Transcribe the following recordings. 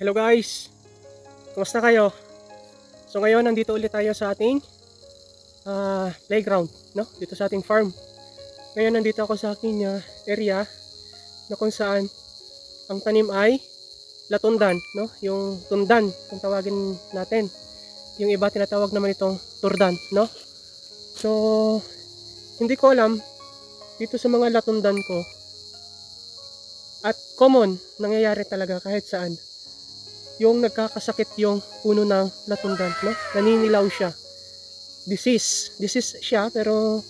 Hello guys! Kumusta kayo? So ngayon nandito ulit tayo sa ating playground, no? Dito sa ating farm. Ngayon nandito ako sa aking area na kung saan ang tanim ay latundan, no? Yung tundan kung tawagin natin. Yung iba tinatawag naman itong turdan, no? So hindi ko alam dito sa mga latundan ko at common nangyayari talaga kahit saan. Yung nagkakasakit yung puno ng latundan, no? Naninilaw siya. Disease siya pero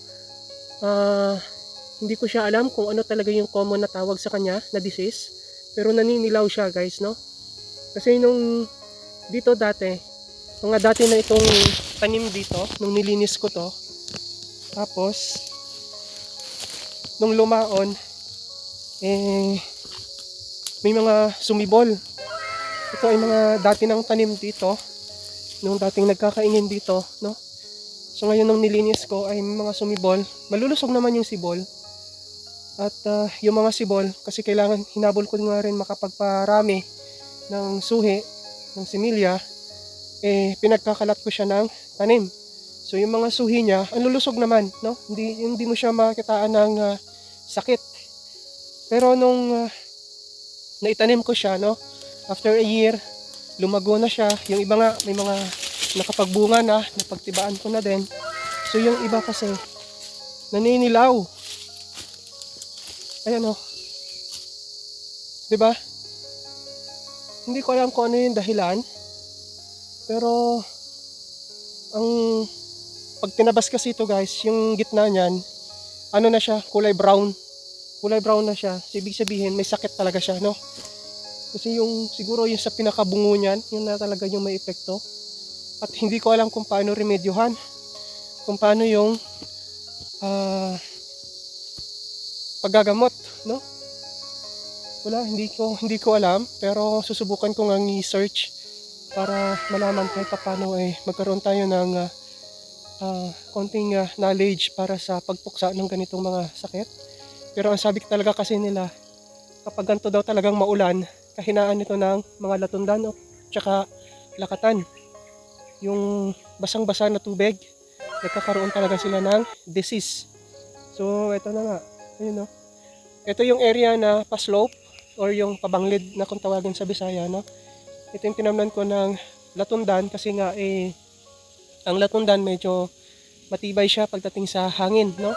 hindi ko siya alam kung ano talaga yung common na tawag sa kanya na disease. Pero naninilaw siya guys, no? Kasi nung dito dati, mga dati na itong tanim dito, nung nilinis ko to. Tapos, nung lumaon, may mga sumibol. Ito ay mga dati ng tanim dito, nung dating nagkakaingin dito, no? So ngayon nung nilinis ko ay mga sumibol, malulusog naman yung sibol. At yung mga sibol, kasi kailangan, hinabol ko nga rin makapagparami ng suhi, ng similya, pinagkakalat ko siya ng tanim. So yung mga suhi niya, ang lulusog naman, no? Hindi mo siya makitaan ng sakit. Pero nung naitanim ko siya, no? After a year, lumago na siya. Yung iba nga, may mga nakapagbunga na, napagtibaan ko na din. So yung iba kasi, naninilaw. Ayan o. Diba? Hindi ko alam kung ano yung dahilan. Pero, pag tinabas kasi ito guys, yung gitna niyan, ano na siya, kulay brown. Kulay brown na siya. So, ibig sabihin, may sakit talaga siya, no? Kasi yung siguro yung sa pinakabungo niyan, yun na talaga yung may epekto. At hindi ko alam kung paano remedyohan. Kung paano yung paggagamot, no? Wala, hindi ko alam, pero susubukan ko ngang i-search para malaman kahit paano magkaroon tayo ng konting knowledge para sa pagpuksa ng ganitong mga sakit. Pero ang sabi talaga kasi nila, kapag ganito daw talagang maulan, kahinaan nito ng mga latundan o tsaka lakatan. Yung basang-basa na tubig, nagkakaroon talaga sila ng disease. So ito na nga, ayun, no? Ito yung area na pa-slope or yung pabanglid na kung tawagin sa Bisaya, no? Ito yung tinamnan ko ng latundan kasi nga ang latundan medyo matibay siya pagdating sa hangin, no?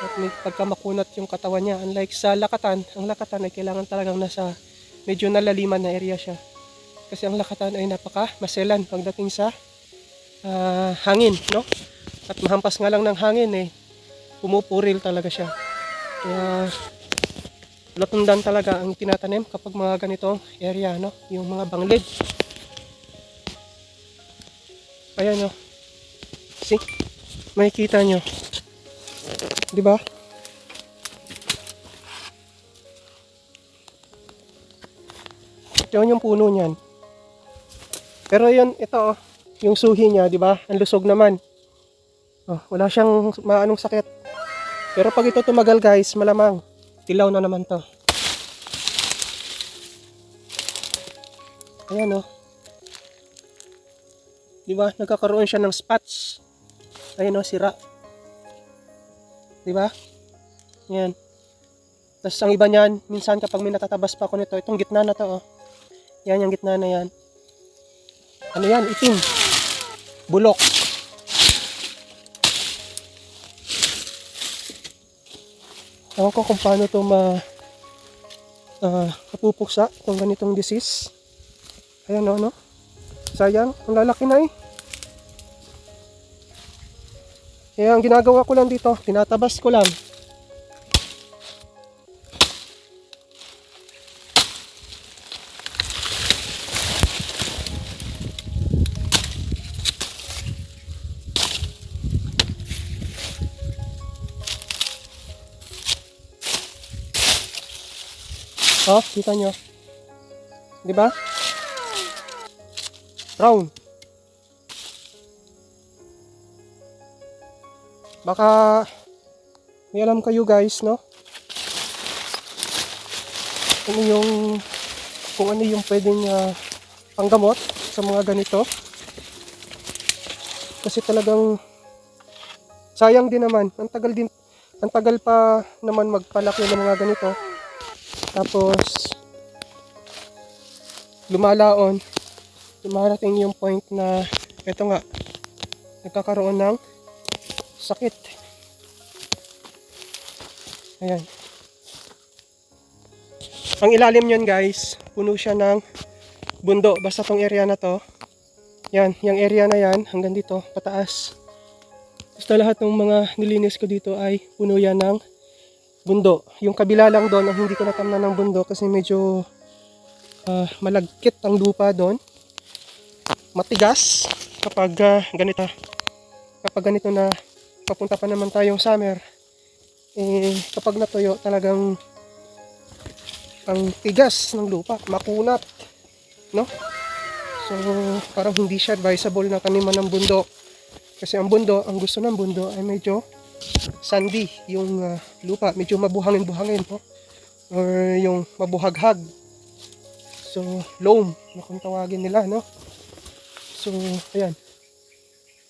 At may pagkamakunat yung katawan niya. Unlike sa lakatan, ang lakatan ay kailangan talagang nasa medyo nalaliman na area siya. Kasi ang lakatan ay napaka-maselan pagdating sa hangin, no? At mahampas nga lang ng hangin pumupuril talaga siya. Kaya latundan talaga ang tinatanim kapag mga ganitong area, no? Yung mga banglid. Ayan, no? See? Makikita nyo. Diba? Yun yung puno niyan. Pero yun, ito yung suhi niya, di ba? Ang lusog naman. Oh, wala siyang maanong sakit. Pero pag ito tumagal guys, malamang tilaw na naman to. Ayan, oh. Di ba? Nagkakaroon siya ng spots. Ayan, oh, sira. Di ba? Yan. Tapos ang iba niyan, minsan kapag may natatabas pa ako nito, itong gitna na to, oh. Yan, yung gitna na yan. Ano yan? Itim. Bulok. Ewan ko kung paano ito kapupuksa itong ganitong disease. Ayan, no, no? Sayang, ang lalaki na eh. Kaya ang ginagawa ko lang dito, tinatabas ko lang. Oh, kita nyo. Di ba? Brown. Baka may alam kayo guys, no? Kung ano yung pwedeng panggamot sa mga ganito. Kasi talagang sayang din naman. Ang tagal pa naman magpalaki ng mga ganito. Tapos lumalaon, dumarating yung point na eto nga, nagkakaroon ng sakit. Ayan. Ang ilalim nyon guys, puno siya ng bundo. Basta tong area na to. Yan, yung area na yan, hanggang dito, pataas. Basta lahat ng mga nilinis ko dito ay puno yan ng bundo. Yung kabila lang doon, ang hindi ko natamnan ng bundo kasi medyo malagkit ang lupa doon. Matigas kapag ganito na papunta pa naman tayong summer. Kapag natuyo, talagang ang tigas ng lupa, makunat, no? So, parang hindi siya advisable na taniman ng bundo. Kasi ang gusto ng bundo ay medyo sandy, yung lupa, medyo mabuhangin-buhangin, no? Or yung mabuhaghag. So, loam, na kung tawagin nila, no? So, ayan.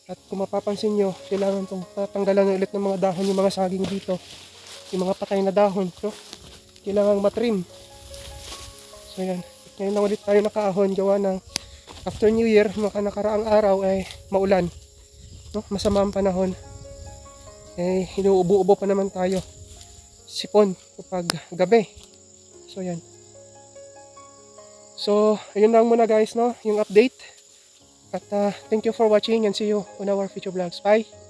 At kung mapapansin nyo, kailangan itong tatanggalan ulit ng mga dahon, yung mga saging dito. Yung mga patay na dahon, no? Kailangan matrim. So, ayan. Ngayon na ulit tayo nakaahon, gawa ng after New Year, nakaraang araw ay maulan. No? Masama ang panahon. Inuubo-ubo pa naman tayo. Sipon kapag gabi. So, ayan. So, ayun lang muna guys, no? Yung update. At thank you for watching and see you on our future vlogs. Bye!